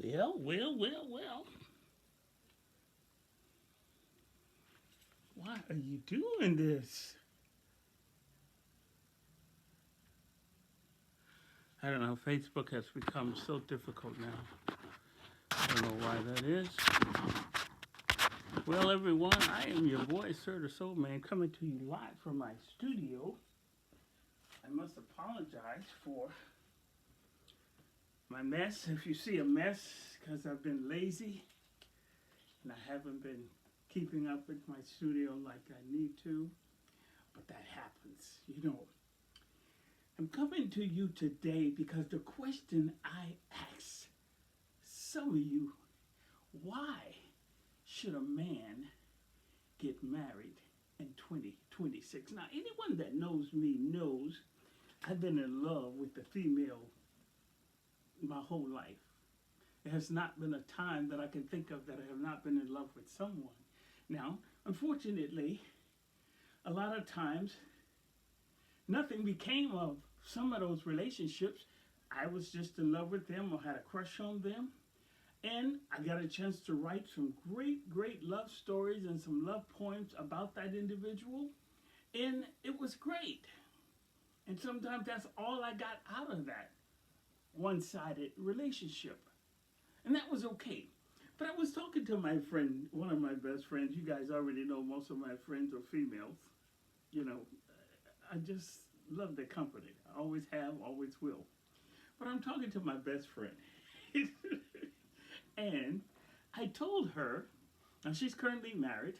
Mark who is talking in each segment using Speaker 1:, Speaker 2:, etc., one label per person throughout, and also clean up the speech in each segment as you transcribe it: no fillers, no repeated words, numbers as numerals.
Speaker 1: Well, well, well, well. Why are you doing this? I don't know. Facebook has become so difficult now. I don't know why that is. Well, everyone, I am your boy, Sir the Soul Man, coming to you live from my studio. I must apologize for my mess. If you see a mess, because I've been lazy and I haven't been keeping up with my studio like I need to. But that happens, you know. I'm coming to you today because the question I ask some of you, why should a man get married in 2026? Now, anyone that knows me knows I've been in love with the female my whole life. There has not been a time that I can think of that I have not been in love with someone. Now, unfortunately, a lot of times nothing became of some of those relationships. I was just in love with them or had a crush on them. And I got a chance to write some great, great love stories and some love poems about that individual. And it was great. And sometimes that's all I got out of that one-sided relationship. And that was okay. But I was talking to my friend, one of my best friends. You guys already know most of my friends are females. You know, I just love their company. I always have, always will. But I'm talking to my best friend. And I told her, now she's currently married,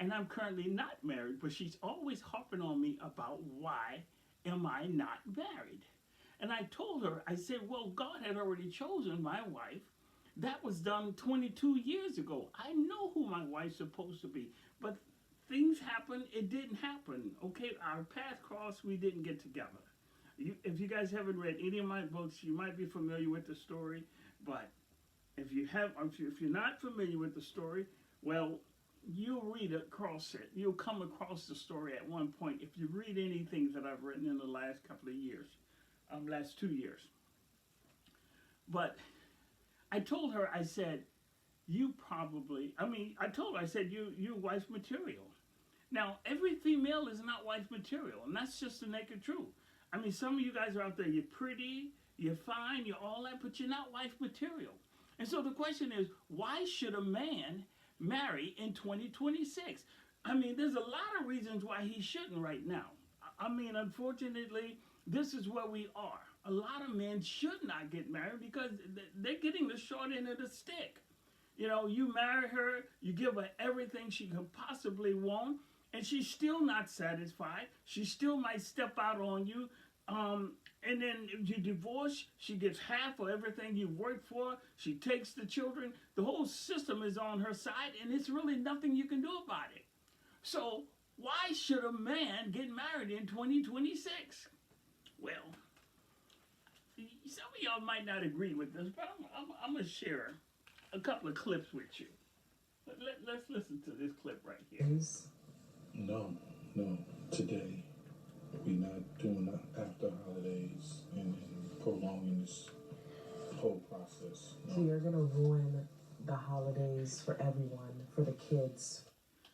Speaker 1: and I'm currently not married, but she's always harping on me about why am I not married. And I told her, I said, well, God had already chosen my wife. That was done 22 years ago. I know who my wife's supposed to be, but things happen, it didn't happen. Okay, our paths crossed, we didn't get together. If you guys haven't read any of my books, you might be familiar with the story, but if you're not familiar with the story, well, you'll read across it. You'll come across the story at one point if you read anything that I've written in the last couple of years, last 2 years. But I told her, I said, I told her, I said, you're wife material. Now, every female is not wife material, and that's just the naked truth. I mean, some of you guys are out there, you're pretty, you're fine, you're all that, but you're not wife material. And so the question is, why should a man marry in 2026? I mean, there's a lot of reasons why he shouldn't right now. I mean, unfortunately, this is where we are. A lot of men should not get married because they're getting the short end of the stick. You know, you marry her, you give her everything she could possibly want, and she's still not satisfied. She still might step out on you. And then if you divorce, she gets half of everything you worked for. She takes the children. The whole system is on her side, and it's really nothing you can do about it. So why should a man get married in 2026? Well, some of y'all might not agree with this, but I'm going to share a couple of clips with you. Let's listen to this clip right here.
Speaker 2: No, today. We're not doing the after holidays and prolonging this whole process. No.
Speaker 3: So you're going to ruin the holidays for everyone, for the kids.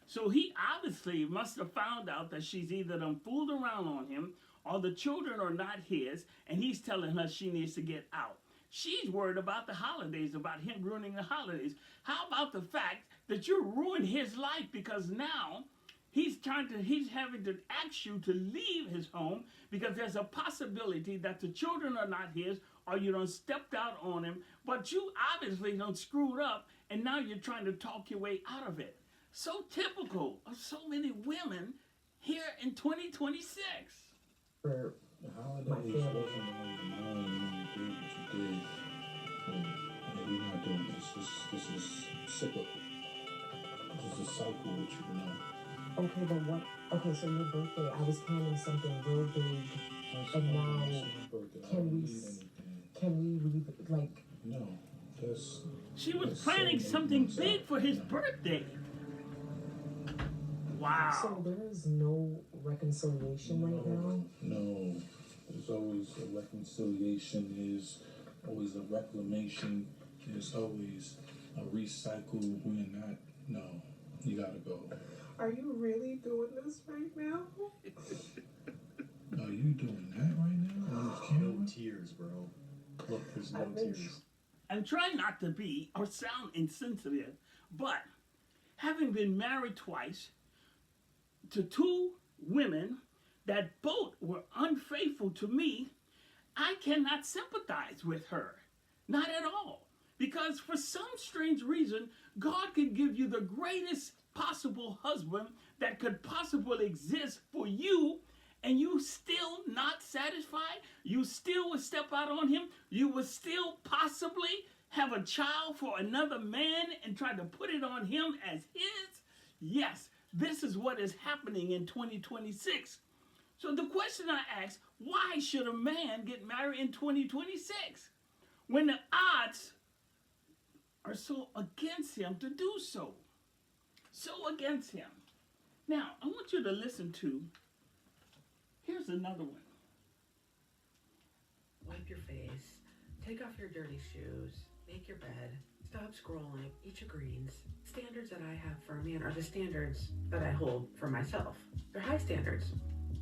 Speaker 1: So he obviously must have found out that she's either done fooled around on him or the children are not his, and he's telling her she needs to get out. She's worried about the holidays, about him ruining the holidays. How about the fact that you ruined his life because now he's having to ask you to leave his home because there's a possibility that the children are not his or you done stepped out on him, but you obviously done screwed up and now you're trying to talk your way out of it. So typical of so many women here in 2026.
Speaker 2: The holidays wasn't on the mind when you did what you did. And we're not doing this. This is cyclical. This is a cycle with you know.
Speaker 3: Okay, but what? Okay, so your birthday, I was planning something real big, and now can we like?
Speaker 2: No, that's.
Speaker 1: She was planning something big for his birthday. Wow.
Speaker 3: So there is no reconciliation right now?
Speaker 2: No. There's always a reconciliation, there's always a reclamation, There's always a recycle. We're not. No, you gotta go.
Speaker 3: Are you really doing this right now?
Speaker 2: Are you doing that right now on this
Speaker 4: No
Speaker 2: camera?
Speaker 4: tears, bro. Look, there's no
Speaker 3: I've been
Speaker 4: tears.
Speaker 1: I'm trying not to be or sound insensitive, but having been married twice to two women that both were unfaithful to me, I cannot sympathize with her. Not at all. Because for some strange reason, God could give you the greatest possible husband that could possibly exist for you, and you still not satisfied. You still would step out on him. You would still possibly have a child for another man and try to put it on him as his. Yes, this is what is happening in 2026. So the question I ask, why should a man get married in 2026 when the odds are so against him to do so? So against him. Now, I want you to listen to, here's another one.
Speaker 5: Wipe your face, take off your dirty shoes, make your bed, stop scrolling, eat your greens. Standards that I have for a man are the standards that I hold for myself. They're high standards,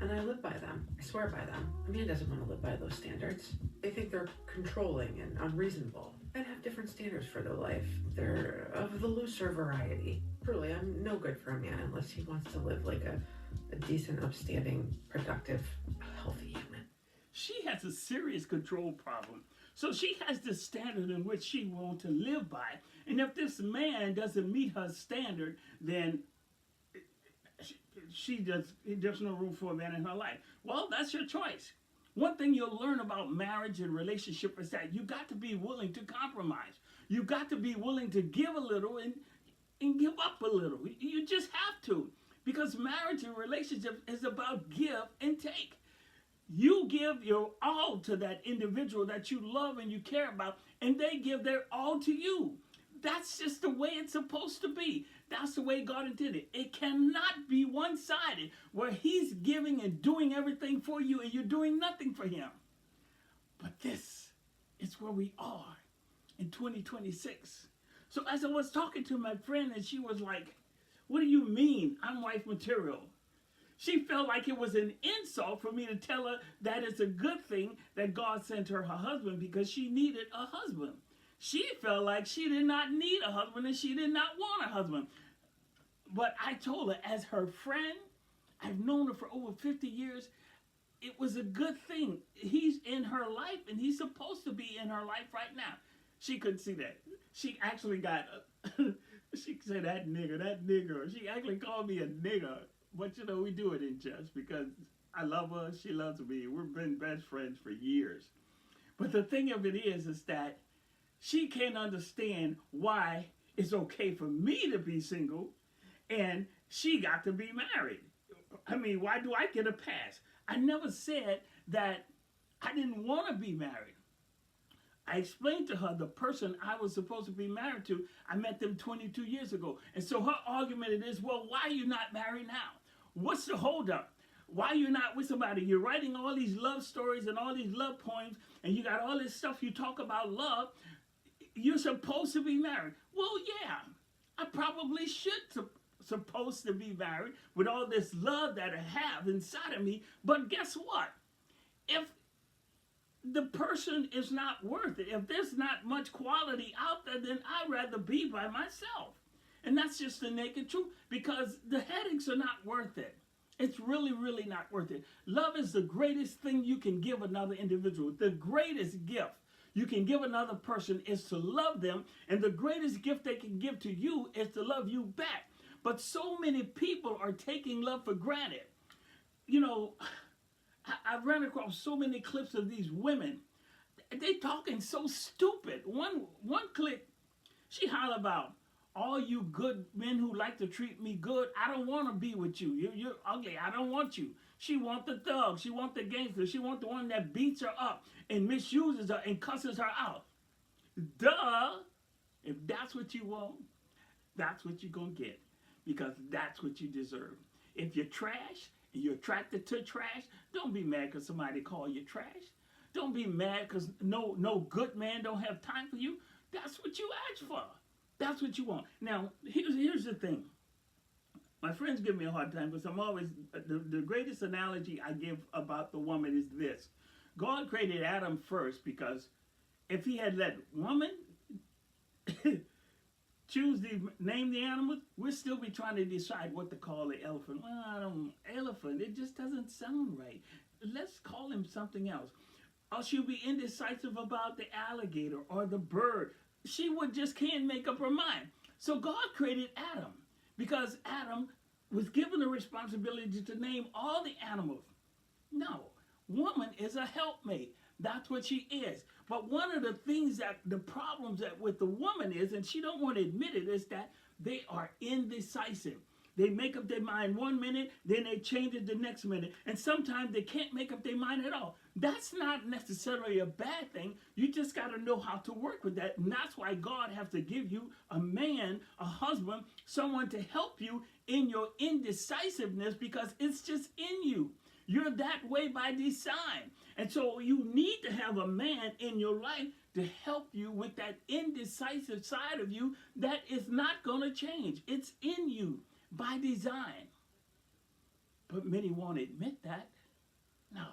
Speaker 5: and I live by them. I swear by them. A man doesn't want to live by those standards. They think they're controlling and unreasonable. Men have different standards for their life. They're of the looser variety. Truly, I'm no good for a man unless he wants to live like a decent, upstanding, productive, healthy human.
Speaker 1: She has a serious control problem. So she has this standard in which she wants to live by. And if this man doesn't meet her standard, then there's no room for a man in her life. Well, that's your choice. One thing you'll learn about marriage and relationship is that you got to be willing to compromise. You got to be willing to give a little and give up a little. You just have to. Because marriage and relationship is about give and take. You give your all to that individual that you love and you care about, and they give their all to you. That's just the way it's supposed to be. That's the way God intended. It cannot be one-sided where he's giving and doing everything for you and you're doing nothing for him. But this is where we are in 2026. So as I was talking to my friend, and she was like, what do you mean I'm wife material? She felt like it was an insult for me to tell her that it's a good thing that God sent her husband because she needed a husband. She felt like she did not need a husband and she did not want a husband. But I told her, as her friend, I've known her for over 50 years, it was a good thing. He's in her life and he's supposed to be in her life right now. She couldn't see that. She actually got, she said, that nigger. She actually called me a nigger. But you know, we do it in jest because I love her, she loves me. We've been best friends for years. But the thing of it is that she can't understand why it's okay for me to be single and she got to be married. I mean, why do I get a pass? I never said that I didn't want to be married. I explained to her the person I was supposed to be married to, I met them 22 years ago. And so her argument is, well, why are you not married now? What's the holdup? Why are you not with somebody? You're writing all these love stories and all these love poems, and you got all this stuff you talk about love. You're supposed to be married. Well, yeah, I probably supposed to be married with all this love that I have inside of me. But guess what? If the person is not worth it, if there's not much quality out there, then I'd rather be by myself. And that's just the naked truth, because the headaches are not worth it. It's really, really not worth it. Love is the greatest thing you can give another individual. The greatest gift you can give another person is to love them, and the greatest gift they can give to you is to love you back. But so many people are taking love for granted. You know, I ran across so many clips of these women. They talking so stupid. One clip, she holler about, all you good men who like to treat me good, I don't want to be with you. You're ugly. I don't want you. She want the thug. She want the gangster. She want the one that beats her up and misuses her and cusses her out. Duh. If that's what you want, that's what you're going to get, because that's what you deserve. If you're trash and you're attracted to trash, don't be mad because somebody call you trash. Don't be mad because no good man don't have time for you. That's what you asked for. That's what you want. Now, here's the thing. My friends give me a hard time because I'm always, the greatest analogy I give about the woman is this. God created Adam first because if he had let woman name the animals, we'll still be trying to decide what to call the elephant. Well, elephant, it just doesn't sound right. Let's call him something else. Or she'll be indecisive about the alligator or the bird. She just can't make up her mind. So God created Adam because Adam was given the responsibility to name all the animals. No, woman is a helpmate. That's what she is. But one of the things the problems that with the woman is, and she don't want to admit it, is that they are indecisive. They make up their mind 1 minute, then they change it the next minute. And sometimes they can't make up their mind at all. That's not necessarily a bad thing. You just got to know how to work with that. And that's why God has to give you a man, a husband, someone to help you in your indecisiveness because it's just in you. You're that way by design. And so you need to have a man in your life to help you with that indecisive side of you that is not going to change. It's in you by design. But many won't admit that. No.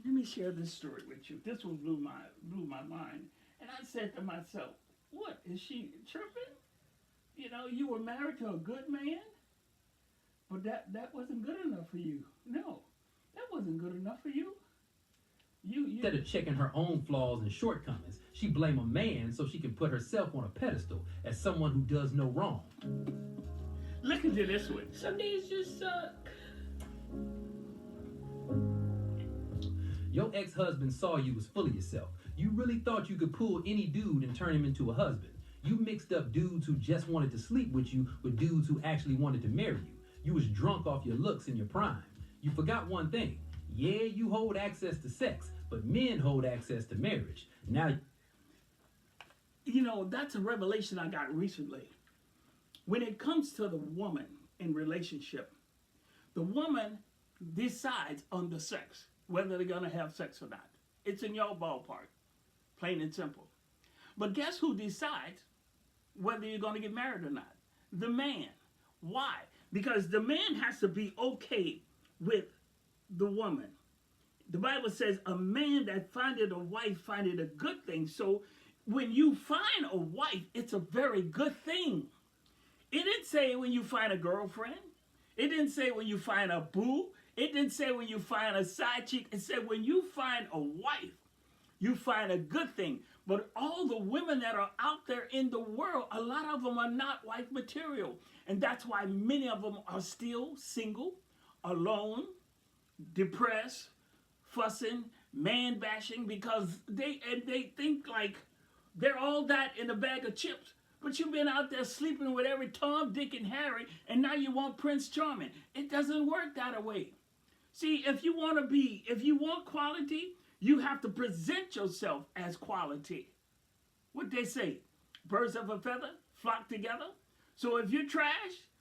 Speaker 1: Let me share this story with you. This one blew my mind. And I said to myself, what, is she tripping? You know, you were married to a good man, but that wasn't good enough for you. No, that wasn't good enough for you.
Speaker 6: Instead of checking her own flaws and shortcomings, she blame a man so she can put herself on a pedestal as someone who does no wrong.
Speaker 1: Look at it this way.
Speaker 5: Some days just suck.
Speaker 6: Your ex-husband saw you as full of yourself. You really thought you could pull any dude and turn him into a husband. You mixed up dudes who just wanted to sleep with you with dudes who actually wanted to marry you. You was drunk off your looks in your prime. You forgot one thing. Yeah, you hold access to sex, but men hold access to marriage. Now,
Speaker 1: you know, that's a revelation I got recently. When it comes to the woman in relationship, the woman decides on the sex, whether they're going to have sex or not. It's in your ballpark, plain and simple. But guess who decides whether you're going to get married or not? The man. Why? Because the man has to be okay with the woman. The Bible says a man that findeth a wife findeth a good thing. So when you find a wife, it's a very good thing. It didn't say when you find a girlfriend. It didn't say when you find a boo. It didn't say when you find a side chick. It said when you find a wife, you find a good thing. But all the women that are out there in the world, a lot of them are not wife material. And that's why many of them are still single, alone, depressed, fussing, man bashing, because they think like they're all that in a bag of chips. But you've been out there sleeping with every Tom, Dick, and Harry, and now you want Prince Charming. It doesn't work that way. See, if you want quality, you have to present yourself as quality. What they say, birds of a feather flock together. So if you're trash,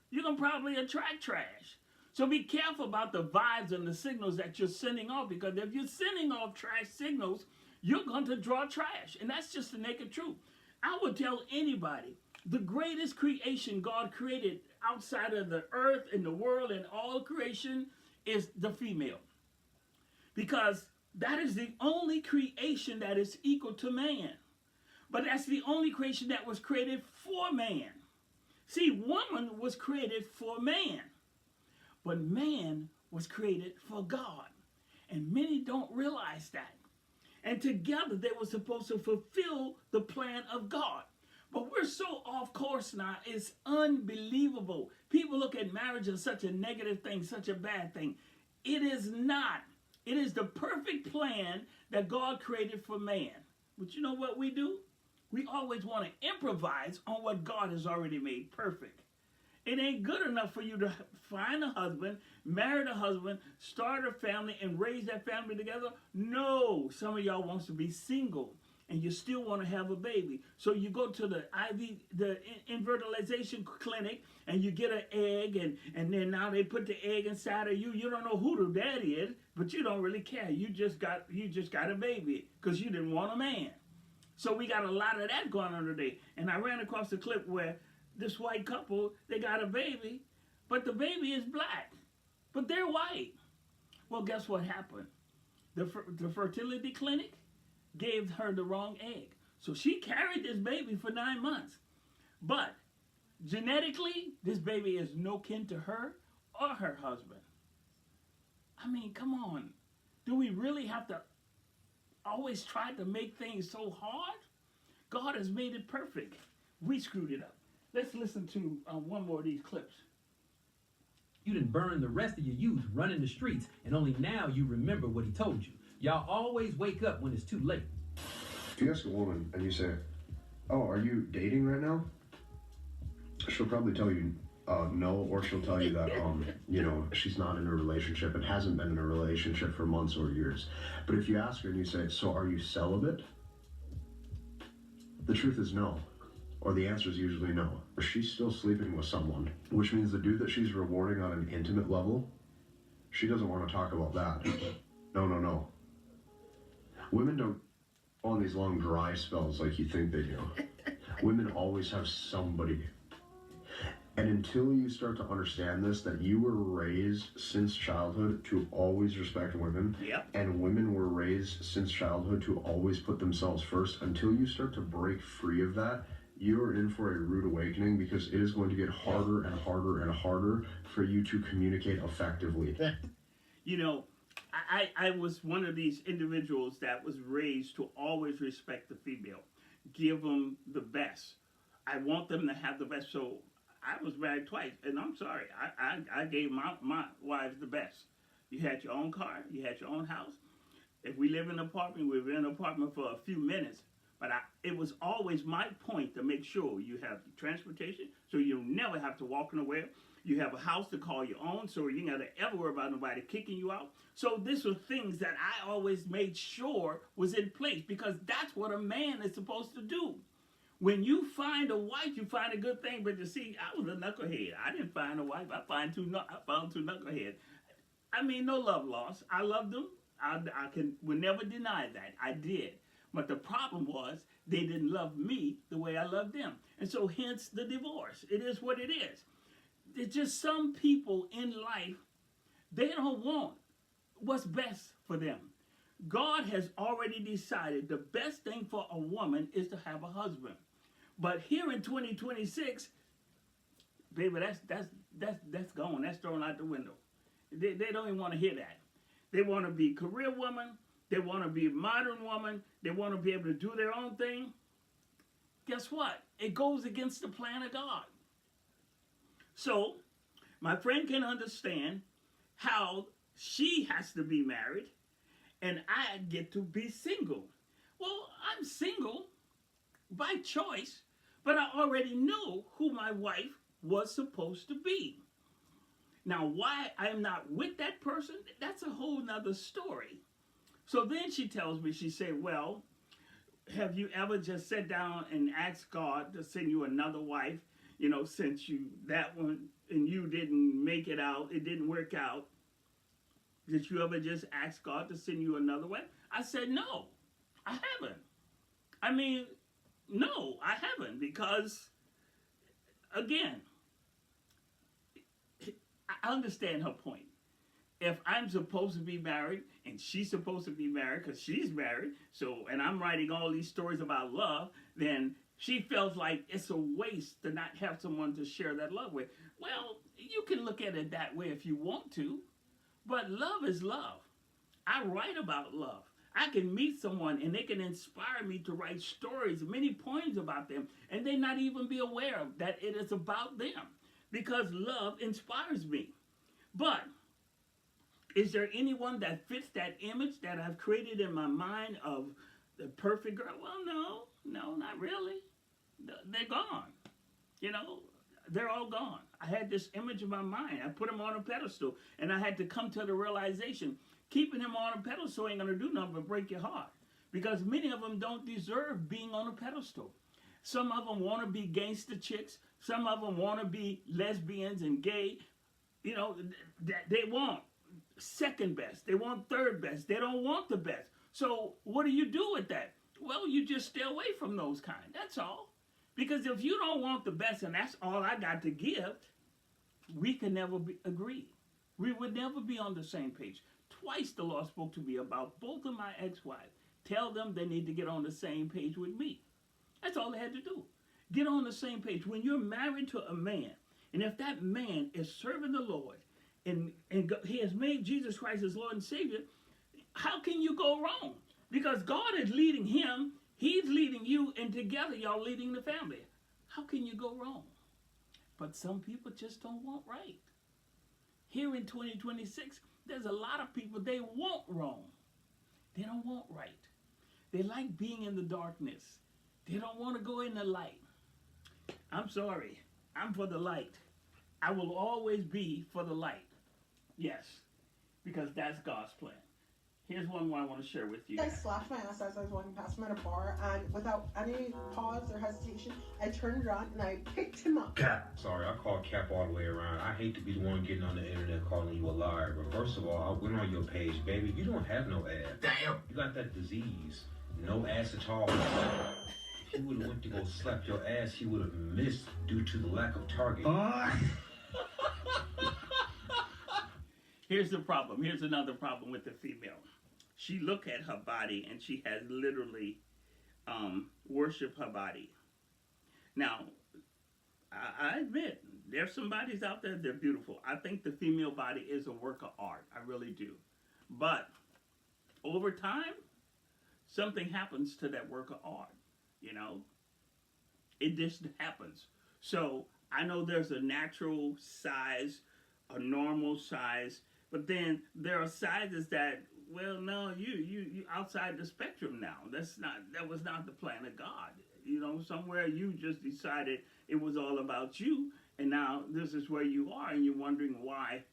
Speaker 1: you're going to probably attract trash. So be careful about the vibes and the signals that you're sending off, because if you're sending off trash signals, you're going to draw trash. And that's just the naked truth. I would tell anybody, the greatest creation God created outside of the earth and the world and all creation is the female. Because that is the only creation that is equal to man. But that's the only creation that was created for man. See, woman was created for man. But man was created for God. And many don't realize that. And together they were supposed to fulfill the plan of God. But we're so off course now, it's unbelievable. People look at marriage as such a negative thing, such a bad thing. It is not. It is the perfect plan that God created for man. But you know what we do? We always want to improvise on what God has already made perfect. It ain't good enough for you to find a husband, marry a husband, start a family, and raise that family together. No, some of y'all wants to be single, and you still want to have a baby. So you go to the infertilization clinic, and you get an egg, and then now they put the egg inside of you. You don't know who the daddy is, but you don't really care. You just got a baby because you didn't want a man. So we got a lot of that going on today. And I ran across a clip where this white couple, they got a baby, but the baby is black, but they're white. Well, guess what happened? The fertility clinic gave her the wrong egg. So she carried this baby for 9 months. But genetically, this baby is no kin to her or her husband. I mean, come on. Do we really have to always try to make things so hard? God has made it perfect. We screwed it up. Let's listen to one more of these clips.
Speaker 6: You done burned the rest of your youth running the streets, and only now you remember what he told you. Y'all always wake up when it's too late.
Speaker 7: If you ask a woman and you say, "Oh, are you dating right now?" She'll probably tell you no, or she'll tell you that she's not in a relationship and hasn't been in a relationship for months or years. But if you ask her and you say, "So are you celibate?" the truth is no. Or the answer is usually no. Or she's still sleeping with someone, which means the dude that she's rewarding on an intimate level, she doesn't want to talk about that. No. Women don't go on these long dry spells like you think they do. Women always have somebody. And until you start to understand this, that you were raised since childhood to always respect women,
Speaker 1: Yep.
Speaker 7: and women were raised since childhood to always put themselves first, until you start to break free of that, you are in for a rude awakening, because it is going to get harder and harder and harder for you to communicate effectively.
Speaker 1: You know, I was one of these individuals that was raised to always respect the female, give them the best. I want them to have the best. So I was married twice, and I'm sorry, I gave my wives the best. You had your own car, you had your own house. If we live in an apartment, we were in an apartment for a few minutes, but it was always my point to make sure you have transportation, so you never have to walk nowhere. You have a house to call your own, so you ain't got to ever worry about nobody kicking you out. So these were things that I always made sure was in place, because that's what a man is supposed to do. When you find a wife, you find a good thing. But you see, I was a knucklehead. I didn't find a wife. I found two knuckleheads. I mean, no love lost. I loved them. I would never deny that. I did. But the problem was they didn't love me the way I loved them. And so hence the divorce. It is what it is. There's just some people in life, they don't want what's best for them. God has already decided the best thing for a woman is to have a husband. But here in 2026, baby, that's gone. That's thrown out the window. They don't even want to hear that. They want to be career woman. They want to be a modern woman. They want to be able to do their own thing. Guess what? It goes against the plan of God. So, my friend can understand how she has to be married and I get to be single. Well, I'm single by choice, but I already know who my wife was supposed to be. Now, why I'm not with that person, that's a whole nother story. So then she tells me, she said, well, have you ever just sat down and asked God to send you another wife, since that one and you didn't make it out, it didn't work out? Did you ever just ask God to send you another wife? I said, no, I haven't. I mean, no, I haven't, because, again, I understand her point. If I'm supposed to be married and she's supposed to be married because she's married, and I'm writing all these stories about love, then she feels like it's a waste to not have someone to share that love with. Well, you can look at it that way if you want to, but love is love. I write about love. I can meet someone and they can inspire me to write stories, many poems about them, and they not even be aware of that it is about them, because love inspires me. But is there anyone that fits that image that I've created in my mind of the perfect girl? Well, no, not really. They're gone. They're all gone. I had this image in my mind. I put them on a pedestal, and I had to come to the realization, keeping him on a pedestal ain't going to do nothing but break your heart, because many of them don't deserve being on a pedestal. Some of them want to be gangster chicks. Some of them want to be lesbians and gay. They want second best. They want third best. They don't want the best. So what do you do with that? well, you just stay away from those kind. That's all. Because if you don't want the best and that's all I got to give, we can never agree. We would never be on the same page. Twice the Lord spoke to me about both of my ex-wives. Tell them they need to get on the same page with me. That's all they had to do. Get on the same page. When you're married to a man, and if that man is serving the Lord, and he has made Jesus Christ his Lord and Savior, how can you go wrong? Because God is leading him, he's leading you, and together y'all leading the family. How can you go wrong? But some people just don't want right. Here in 2026, there's a lot of people, they want wrong. They don't want right. They like being in the darkness. They don't want to go in the light. I'm sorry. I'm for the light. I will always be for the light. Yes, because that's God's plan. Here's one more I want to share with you.
Speaker 8: I slashed my ass as I was walking past him at a bar, and without any pause or hesitation, I turned around and I picked him up.
Speaker 9: Cap. Sorry, I called Cap all the way around. I hate to be the one getting on the internet calling you a liar, but first of all, I went on your page, baby. You don't have no ass. Damn. You got that disease. No ass at all. If you would have went to go slap your ass, he would have missed due to the lack of target.
Speaker 1: Here's the problem. Here's another problem with the female. She look at her body and she has literally worshiped her body. Now, I admit, there's some bodies out there, they're beautiful. I think the female body is a work of art. I really do. But over time, something happens to that work of art. You know, it just happens. So I know there's a natural size, a normal size, but then there are sizes that, well, no, you outside the spectrum now. That was not the plan of God. You know, somewhere you just decided it was all about you, and now this is where you are, and you're wondering why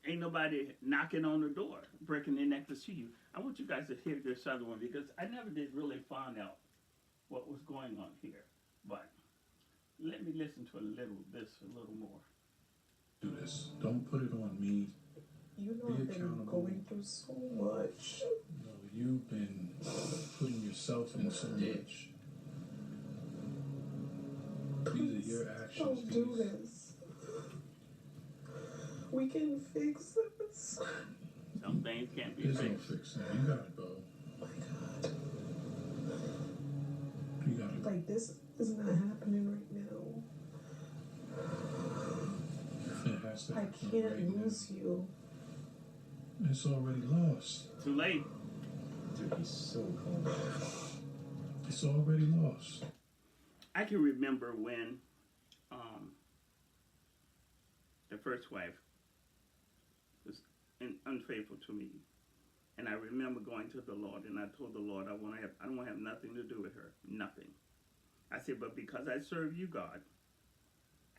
Speaker 1: ain't nobody knocking on the door, breaking their neck to see you. I want you guys to hear this other one because I never did really find out what was going on here. But let me listen to a little more.
Speaker 2: Do this. Don't put it on me.
Speaker 3: You know
Speaker 2: Be
Speaker 3: I've been
Speaker 2: accountable.
Speaker 3: going through so much.
Speaker 2: No, you've been putting yourself in so much. These are your actions.
Speaker 3: Don't do this. We can fix this.
Speaker 1: Some things can't be
Speaker 2: There's no
Speaker 1: fixed.
Speaker 2: fixing it. You gotta go.
Speaker 3: Oh my God.
Speaker 2: You gotta go.
Speaker 3: Like, this is not happening right now.
Speaker 2: If it has to
Speaker 3: I
Speaker 2: happen
Speaker 3: can't
Speaker 2: right
Speaker 3: lose you.
Speaker 2: now, it's already lost.
Speaker 1: Too late.
Speaker 4: Dude, he's so cold.
Speaker 2: It's already lost.
Speaker 1: I can remember when the first wife was unfaithful to me, and I remember going to the Lord, and I told the Lord, I don't want to have nothing to do with her, nothing. I said, but because I serve you, God,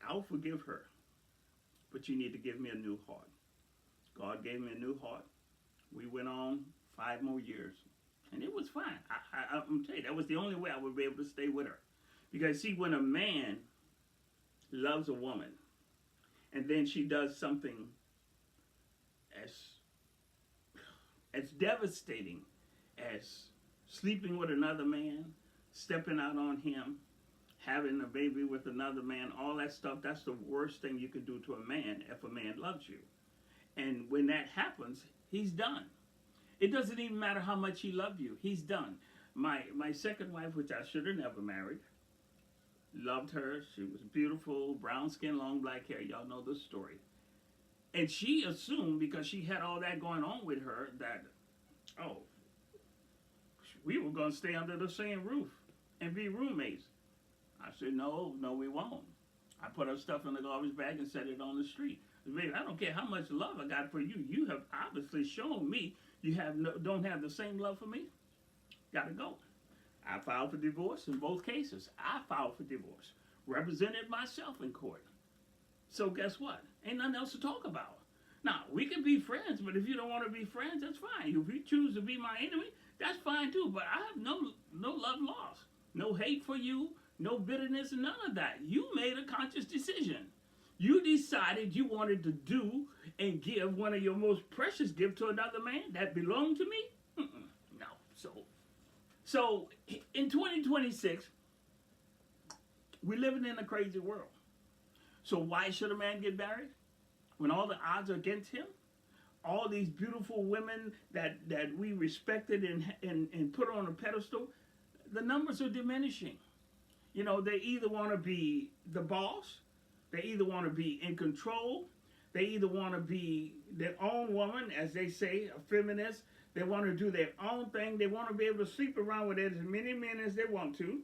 Speaker 1: I'll forgive her, but you need to give me a new heart. God gave me a new heart. We went on 5 more years, and it was fine. I'm telling you, that was the only way I would be able to stay with her. Because, see, when a man loves a woman, and then she does something as devastating as sleeping with another man, stepping out on him, having a baby with another man, all that stuff, that's the worst thing you can do to a man if a man loves you. And when that happens, he's done. It doesn't even matter how much he loved you. He's done. My second wife, which I should have never married, loved her. She was beautiful, brown skin, long black hair. Y'all know the story. And she assumed, because she had all that going on with her, that, oh, we were going to stay under the same roof and be roommates. I said, no, we won't. I put her stuff in the garbage bag and set it on the street. Baby, I don't care how much love I got for you. You have obviously shown me you don't have the same love for me. Gotta go. I filed for divorce in both cases. I filed for divorce. Represented myself in court. So guess what? Ain't nothing else to talk about. Now, we can be friends, but if you don't want to be friends, that's fine. If you choose to be my enemy, that's fine too. But I have no love lost. No hate for you, no bitterness, none of that. You made a conscious decision. You decided you wanted to do and give one of your most precious gifts to another man that belonged to me? No. So So in 2026, we're living in a crazy world. So why should a man get married when all the odds are against him? All these beautiful women that we respected and put on a pedestal, the numbers are diminishing. You know, they either want to be the boss, they either want to be in control, they either want to be their own woman, as they say, a feminist. They want to do their own thing. They want to be able to sleep around with as many men as they want to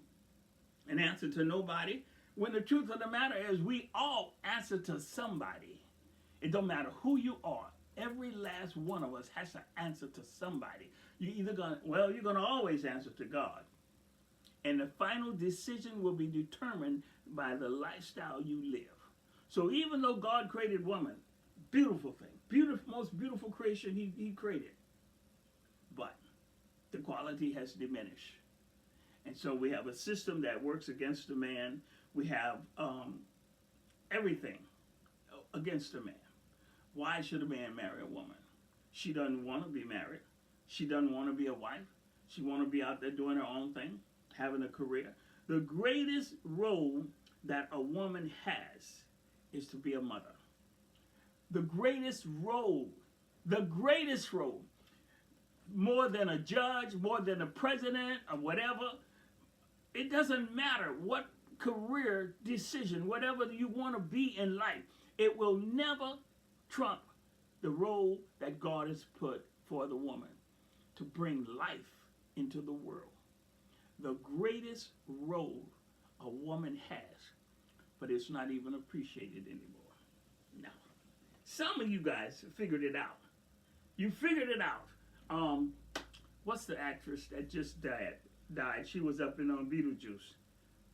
Speaker 1: and answer to nobody. When the truth of the matter is, we all answer to somebody. It don't matter who you are. Every last one of us has to answer to somebody. You're gonna always answer to God. And the final decision will be determined by the lifestyle you live. So even though God created woman, beautiful thing, most beautiful creation he created, but the quality has diminished. And so we have a system that works against the man. We have everything against the man. Why should a man marry a woman? She doesn't want to be married. She doesn't want to be a wife. She want to be out there doing her own thing, having a career. The greatest role that a woman has is to be a mother. The greatest role, more than a judge, more than a president or whatever. It doesn't matter what career decision, whatever you want to be in life, it will never trump the role that God has put for the woman to bring life into the world. The greatest role a woman has, but it's not even appreciated anymore. Now, some of you guys figured it out. You figured it out. What's the actress that just died? She was up in Beetlejuice.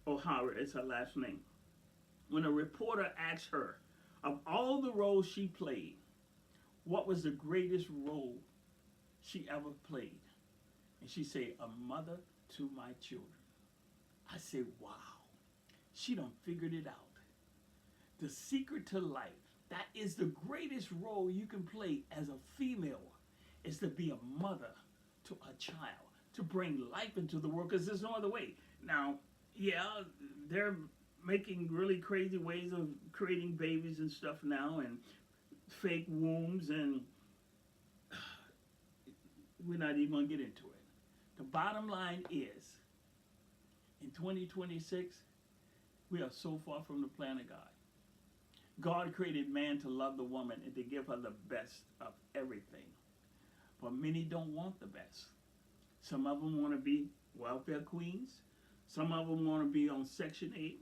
Speaker 1: O'Hara is her last name. When a reporter asked her, of all the roles she played, what was the greatest role she ever played? And she said, a mother to my children. I said, wow, she done figured it out. The secret to life, that is the greatest role you can play as a female, is to be a mother to a child, to bring life into the world, because there's no other way. Now, yeah, they're making really crazy ways of creating babies and stuff now, and fake wombs, and we're not even going to get into it. The bottom line is, in 2026, we are so far from the plan of God. God created man to love the woman and to give her the best of everything. But many don't want the best. Some of them want to be welfare queens. Some of them want to be on Section 8.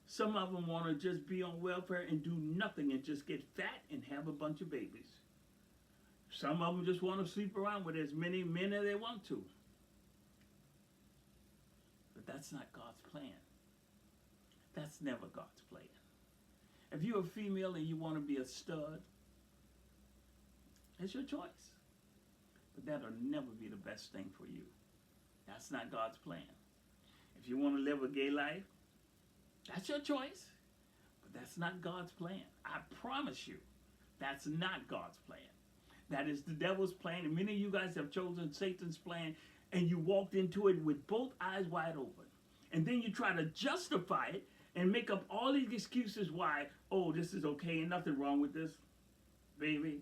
Speaker 1: Some of them want to just be on welfare and do nothing and just get fat and have a bunch of babies. Some of them just want to sleep around with as many men as they want to. But that's not God's plan. That's never God's plan. If you're a female and you want to be a stud, it's your choice. But that'll never be the best thing for you. That's not God's plan. If you want to live a gay life, that's your choice. But that's not God's plan. I promise you, that's not God's plan. That is the devil's plan. And many of you guys have chosen Satan's plan, and you walked into it with both eyes wide open. And then you try to justify it and make up all these excuses why, oh, this is okay and nothing wrong with this, baby.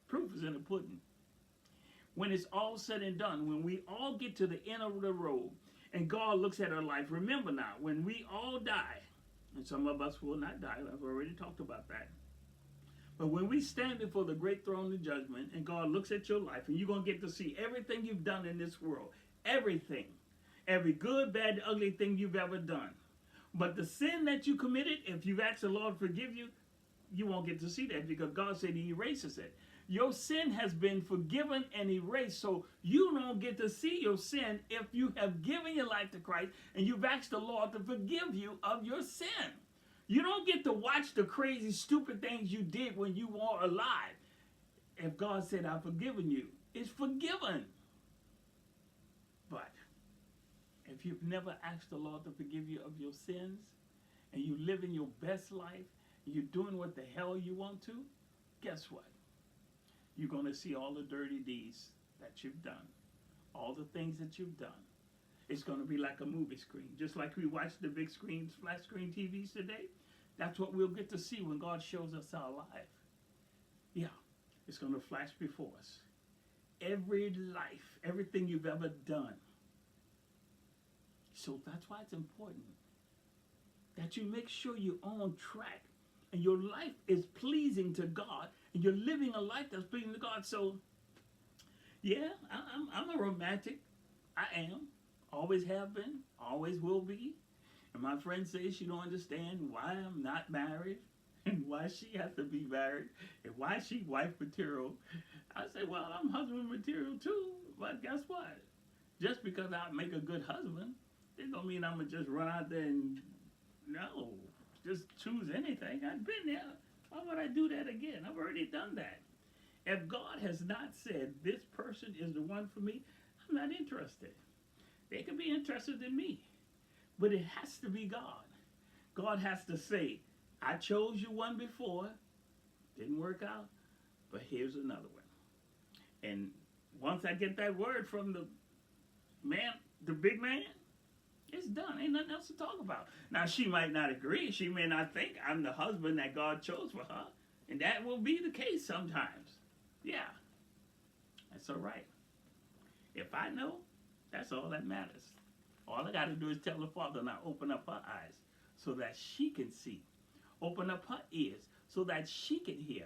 Speaker 1: Proof is in the pudding. When it's all said and done, when we all get to the end of the road and God looks at our life, remember now, when we all die, and some of us will not die, I've already talked about that. But when we stand before the great throne of judgment and God looks at your life, and you're going to get to see everything you've done in this world, everything, every good, bad, ugly thing you've ever done. But the sin that you committed, if you've asked the Lord to forgive you, you won't get to see that because God said he erases it. Your sin has been forgiven and erased, so you don't get to see your sin if you have given your life to Christ and you've asked the Lord to forgive you of your sin. You don't get to watch the crazy, stupid things you did when you were alive. If God said, I've forgiven you, it's forgiven. But if you've never asked the Lord to forgive you of your sins, and you live in your best life, and you're doing what the hell you want to, guess what? You're going to see all the dirty deeds that you've done. all the things that you've done. It's going to be like a movie screen. Just like we watch the big screens, flat screen TVs today, that's what we'll get to see when God shows us our life. Yeah, it's going to flash before us. Every life, everything you've ever done. So that's why it's important that you make sure you're on track and your life is pleasing to God and you're living a life that's pleasing to God. So, yeah, I'm a romantic. I am. Always have been. Always will be. And my friend says she don't understand why I'm not married and why she has to be married and why she wife material. I say, well, I'm husband material too. But guess what? Just because I make a good husband, it don't mean I'm going to just run out there and, no, just choose anything. I've been there. Why would I do that again? I've already done that. If God has not said this person is the one for me, I'm not interested. They can be interested in me, but it has to be God. God has to say, I chose you one before, didn't work out, but here's another one. And once I get that word from the man, the big man, it's done. Ain't nothing else to talk about. Now, she might not agree. She may not think I'm the husband that God chose for her. And that will be the case sometimes. Yeah. That's all right. If I know, that's all that matters. All I got to do is tell the Father, now open up her eyes so that she can see. Open up her ears so that she can hear.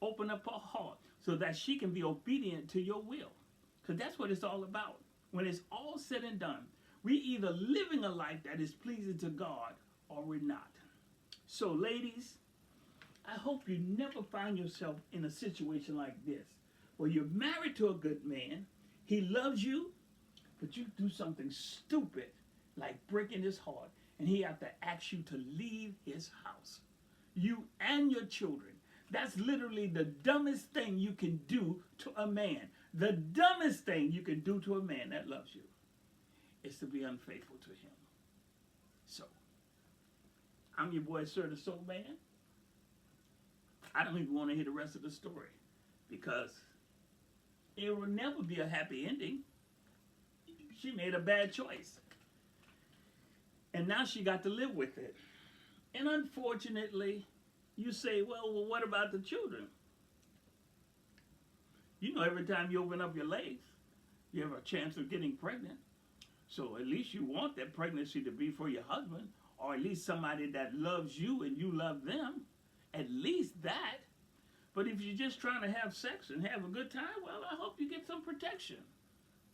Speaker 1: Open up her heart so that she can be obedient to your will. Because that's what it's all about. When it's all said and done, we either living a life that is pleasing to God or we're not. So ladies, I hope you never find yourself in a situation like this where you're married to a good man, he loves you, but you do something stupid like breaking his heart and he have to ask you to leave his house. You and your children. That's literally the dumbest thing you can do to a man. The dumbest thing you can do to a man that loves you is to be unfaithful to him. So, I'm your boy, Sir the Soul Man. I don't even want to hear the rest of the story because it will never be a happy ending. She made a bad choice. And now she got to live with it. And unfortunately, you say, well, what about the children? You know, every time you open up your legs, you have a chance of getting pregnant. So at least you want that pregnancy to be for your husband, or at least somebody that loves you and you love them. At least that. But if you're just trying to have sex and have a good time, well, I hope you get some protection.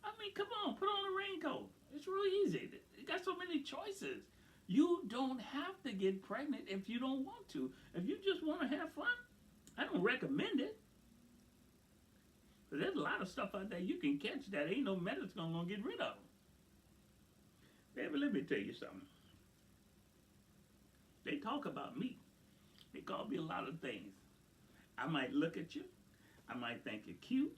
Speaker 1: I mean, come on, put on a raincoat. It's really easy. You got so many choices. You don't have to get pregnant if you don't want to. If you just want to have fun, I don't recommend it. But there's a lot of stuff out there you can catch that ain't no medicine gonna get rid of. Baby, let me tell you something. They talk about me. They call me a lot of things. I might look at you. I might think you're cute.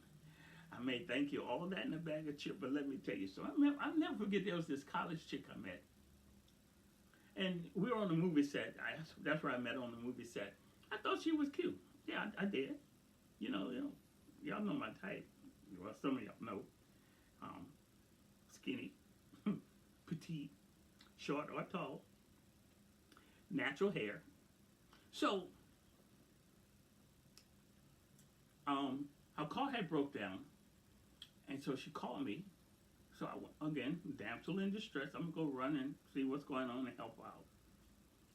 Speaker 1: I may think you're all that in a bag of chips, but let me tell you something. I'll never forget there was this college chick I met. And we were on the movie set. That's where I met her, on the movie set. I thought she was cute. Yeah, I did. You know, y'all know my type. Well, some of y'all know. Skinny, petite, short or tall, natural hair. So, her car had broke down, and so she called me. So I went, again, damsel in distress. I'm going to go run and see what's going on and help out.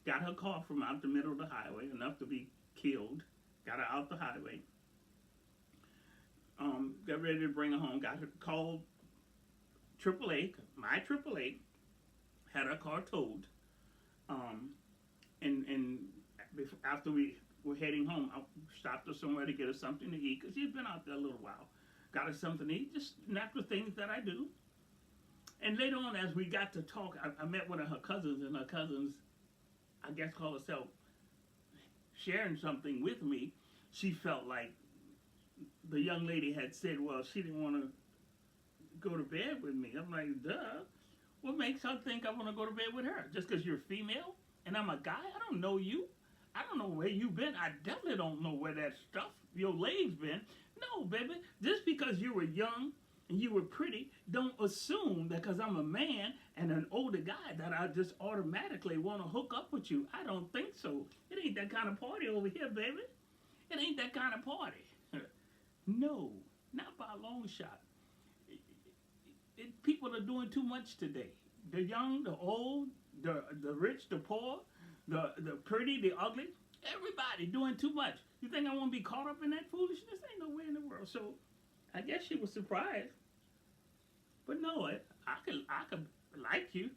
Speaker 1: Got her car from out the middle of the highway, enough to be killed. Got her out the highway. Got ready to bring her home. Got her called AAA, my AAA, had her car towed. And after we were heading home, I stopped her somewhere to get her something to eat because she'd been out there a little while. Got her something to eat, just natural things that I do. And later on, as we got to talk, I met one of her cousins, and her cousins, I guess, call herself sharing something with me. She felt like the young lady had said, well, she didn't want to go to bed with me. I'm like, duh. What makes her think I want to go to bed with her? Just because you're female and I'm a guy? I don't know you. I don't know where you've been. I definitely don't know where that stuff, your legs been. No, baby. Just because you were young and you were pretty, don't assume that because I'm a man and an older guy that I just automatically want to hook up with you. I don't think so. It ain't that kind of party over here, baby. It ain't that kind of party. No, not by a long shot. People are doing too much today. The young, the old, the rich, the poor, the pretty, the ugly. Everybody doing too much. You think I want to be caught up in that foolishness? Ain't no way in the world. So I guess she was surprised. But no, I could like you.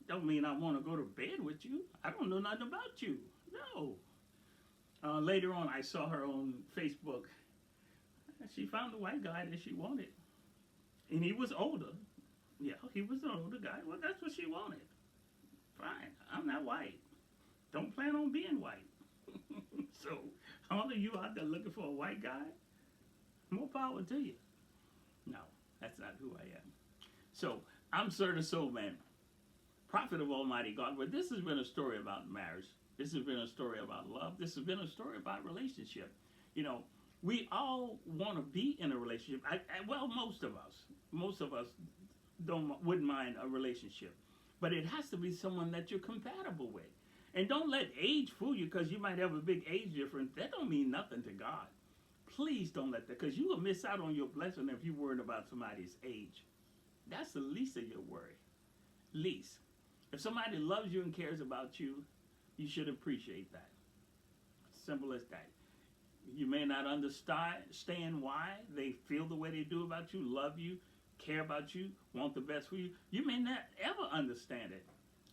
Speaker 1: Don't mean I want to go to bed with you. I don't know nothing about you. No. Later on, I saw her on Facebook. She found the white guy that she wanted. And he was older. Yeah, he was an older guy. Well, that's what she wanted. Fine. I'm not white. Don't plan on being white. So, all of you out there looking for a white guy, more power to you. No, that's not who I am. So, I'm Sir the Soul Man, prophet of Almighty God. But this has been a story about marriage. This has been a story about love. This has been a story about relationship. You know, we all want to be in a relationship. Well, most of us wouldn't mind a relationship. But it has to be someone that you're compatible with. And don't let age fool you, because you might have a big age difference. That don't mean nothing to God. Please don't let that, because you will miss out on your blessing if you're worried about somebody's age. That's the least of your worry. Least. If somebody loves you and cares about you, you should appreciate that. Simple as that. You may not understand why they feel the way they do about you, love you, care about you, want the best for you. You may not ever understand it.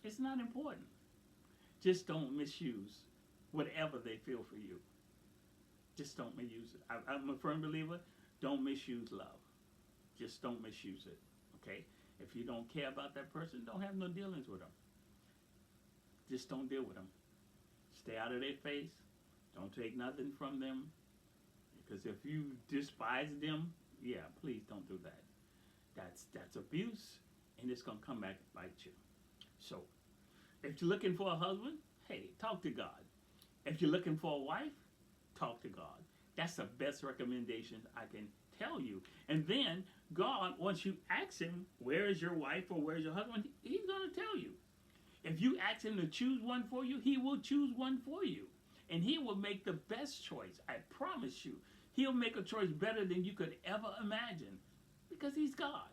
Speaker 1: It's not important. Just don't misuse whatever they feel for you. Just don't misuse it. I'm a firm believer, don't misuse love. Just don't misuse it, okay? If you don't care about that person, don't have no dealings with them. Just don't deal with them. Stay out of their face. Don't take nothing from them. Because if you despise them, yeah, please don't do that. That's abuse, and it's going to come back and bite you. So, if you're looking for a husband, hey, talk to God. If you're looking for a wife, talk to God. That's the best recommendation I can tell you. And then, God, once you ask him, where is your wife or where is your husband, he's going to tell you. If you ask him to choose one for you, he will choose one for you. And he will make the best choice. I promise you. He'll make a choice better than you could ever imagine. Because he's God.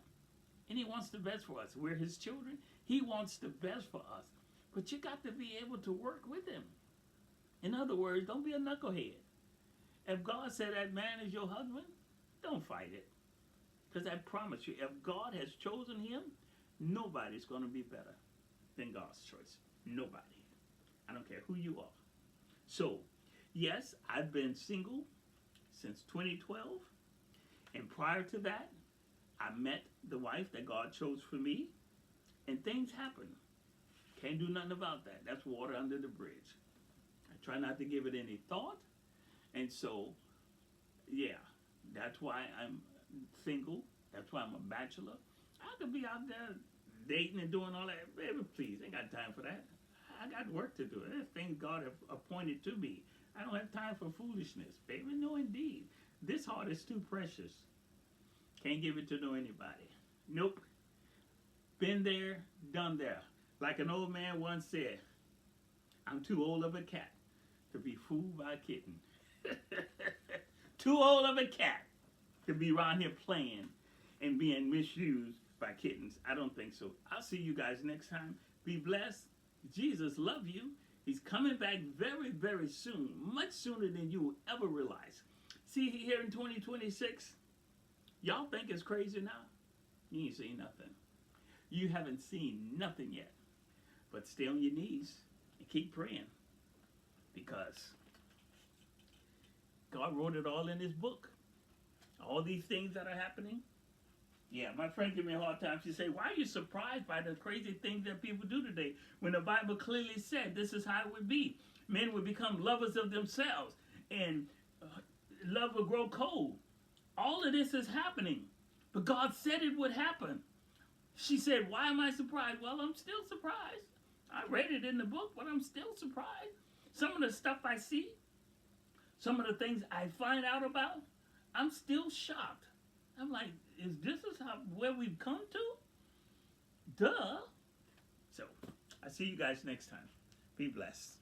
Speaker 1: And he wants the best for us. We're his children. He wants the best for us. But you got to be able to work with him. In other words, don't be a knucklehead. If God said that man is your husband, don't fight it. Because I promise you, if God has chosen him, nobody's going to be better than God's choice. Nobody. I don't care who you are. So, yes, I've been single since 2012. And prior to that, I met the wife that God chose for me. And things happen. Can't do nothing about that. That's water under the bridge. I try not to give it any thought. And so, yeah, that's why I'm single. That's why I'm a bachelor. I could be out there dating and doing all that. Baby, please, ain't got time for that. I got work to do. There's things God have appointed to me. I don't have time for foolishness, baby. No, indeed. This heart is too precious. Can't give it to no anybody. Nope. Been there, done there. Like an old man once said, I'm too old of a cat to be fooled by a kitten. Too old of a cat to be around here playing and being misused by kittens. I don't think so. I'll see you guys next time. Be blessed. Jesus love you. He's coming back very, very soon. Much sooner than you will ever realize. See, here in 2026, y'all think it's crazy now? You ain't seen nothing. You haven't seen nothing yet. But stay on your knees and keep praying. Because God wrote it all in his book. All these things that are happening. Yeah, my friend gave me a hard time. She said, why are you surprised by the crazy things that people do today when the Bible clearly said this is how it would be? Men would become lovers of themselves and love will grow cold. All of this is happening. But God said it would happen. She said, why am I surprised? Well, I'm still surprised. I read it in the book, but I'm still surprised. Some of the stuff I see, some of the things I find out about, I'm still shocked. I'm like, is this is how where we've come to? Duh. So I see you guys next time. Be blessed.